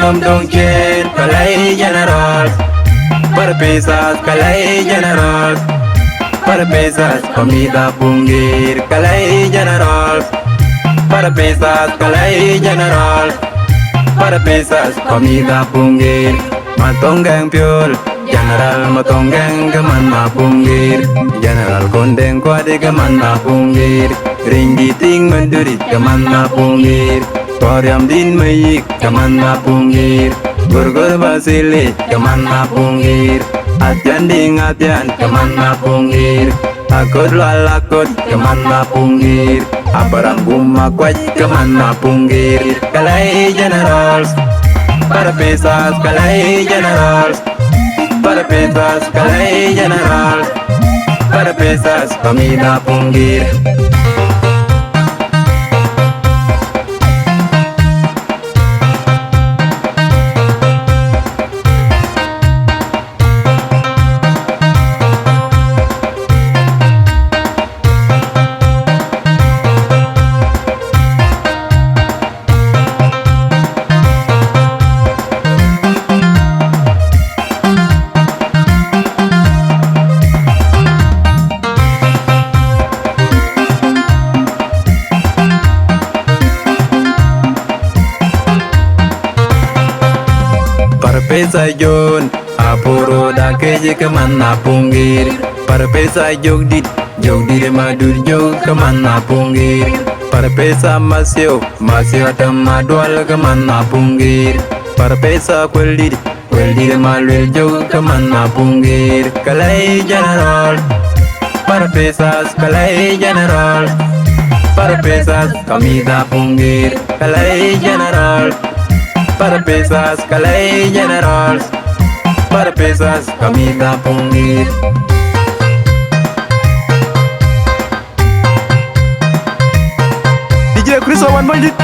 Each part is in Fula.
nom dong chen kalai general. Perpisas kalai general. Perpisas comida pungir kalai general. Perpisas kalai general. Perpisas comida pungir. Matonggang piol general matonggang keman mapungir. General kondeng kuade keman mapungir. Ringgi ting mendurit keman mapungir. Koryam din mayik keman mapungir. Gurgur basili keman mapungir. Atian ding atian keman mapungir. Akut lalakut keman mapungir. Aparang gumakwaj keman mapungir. Kalai generals. Perpisas kalai generals. Perpisas kalai generals. Perpisas comida pungir. Perpesa jon apuro da keje keman pungir. Perpesa jogdit madur jog keman pungir. Perpesa masyo temadwal keman pungir. Perpesa kweldir malwil jog keman pungir. Kalai general. Perpesas kalai general. Perpesas comida pungir. Kalai general. Perpisas kalai generals. Perpisas comida pungir. DJ Chris Awan Bandit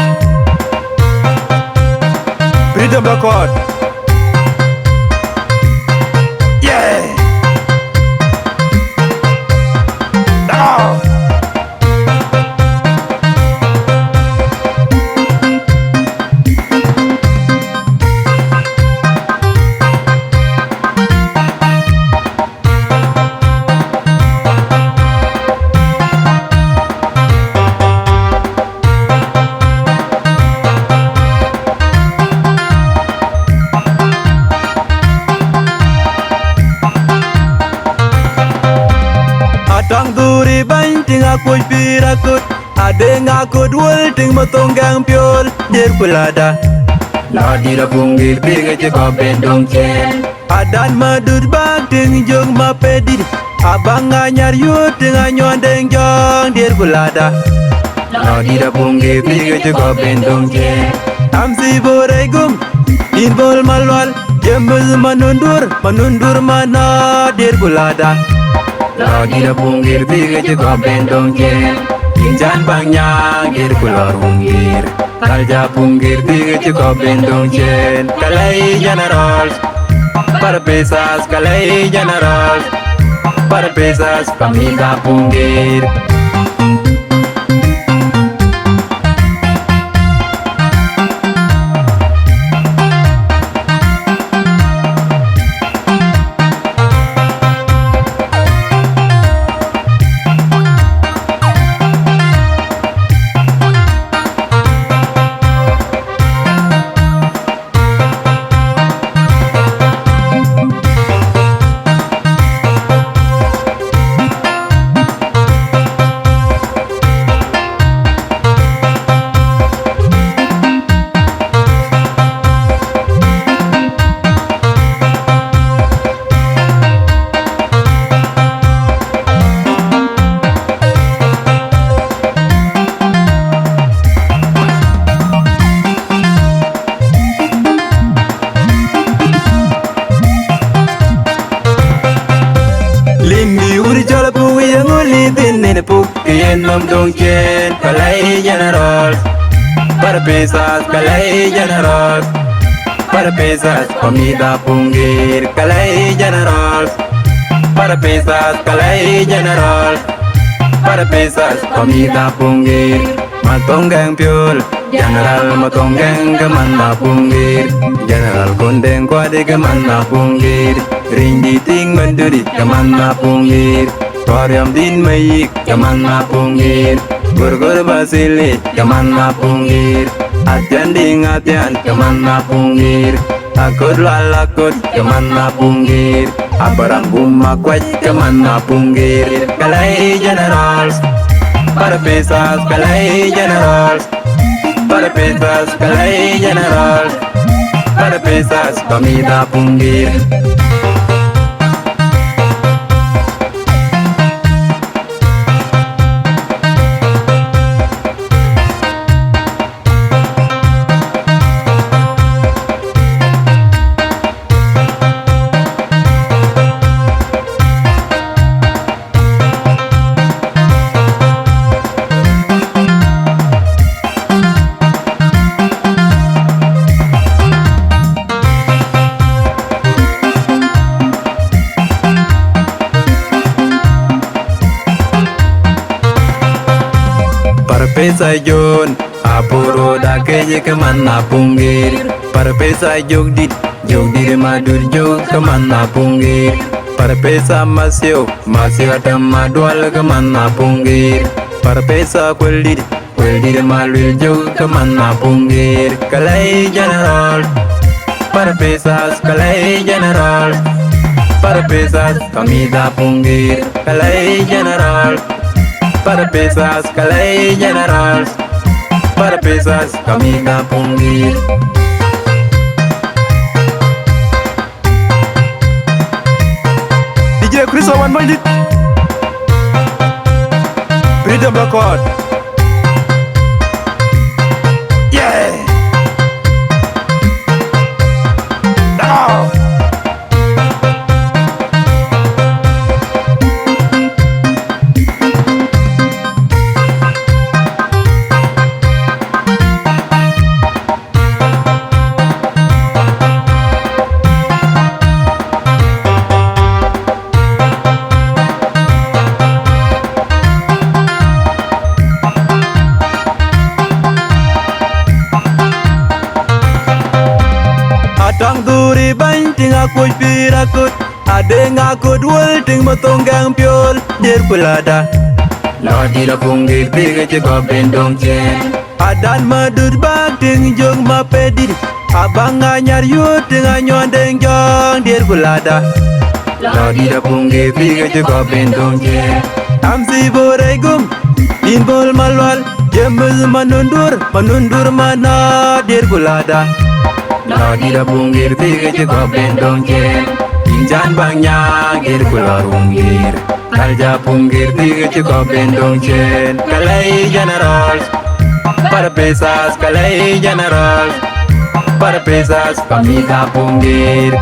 Freedom Record. Yeah. Tang duri bany ting aku pirakut. Ade ngakut wul ting matonggang piol. Dir kulada ladi da pungir piga ceko bendong chen. Adan madud bag ting jong mapedir. Abang nganyar yut ting anyon deng jong. Dir kulada ladi da pungir piga ceko bendong chen. Amsi boregum inbol malwal. Jembus manundur mana. Dir kulada lagi da pungir tiga juga bendong jen. Injan bangnya gir kulor pungir. Kalja pungir tiga juga bendong jen. Kalai generals. Perpisas kalai generals. Perpisas comida pungir. Kien nom dong chen kalai general. Perpisas kalai general. Perpisas comida pungir kalai general. Perpisas kalai general. Perpisas comida pungir. Matonggang piol General Matonggang Kamana Punggir, General Kondeng Kwade Kamana Punggir, Rindi Ting Manduri Kamana Punggir, Toriam Din Mayik Kamana Punggir, Gurgur Basili Kamana Punggir, Atian Ding Atian Kamana Punggir, Akut Lalakut Kamana Punggir, Aparang Bumakwat Kamana Punggir, Kalai Generals, para pesas Kalai Generals, para pesas Kalai Generals, para pesas Kamida Punggir. Pesa Jon, Apuro da keje Kamana Punggir, para pesa Jogdit Madur Jog Kamana Punggir, para pesa Masyo Atam Madwal Kamana Punggir, para pesa Kweldir Malwil Jog Kamana Punggir, Kalai General, para pesas Kalai General, para pesas Kamida Punggir, Kalai General, para pesas Kalai Generals, para pesas Kamida Punggir. DJ Chris Owen Bandit, Freedom Record. Yeah. Now. Tang duri bany ting akuj pirakut, ade ngakut wul ting matonggang piol dir pulada. Lodi da Punggir tiga ceko bendong cen, adan madud bag ting jong mapedir, abang nganyar yut ting anyondeng jong dir pulada. Lodi da Punggir tiga ceko bendong cen, amsi boregum inbol malwal, jemuz manundur mana dir pulada. Lodi da Punggir tiga ceko bendong cen, injan bangnya gir pular Punggir, Kalja Punggir tiga ceko bendong cen, Kalai Generals, para pesas Kalai Generals, para pesas Kamida Punggir.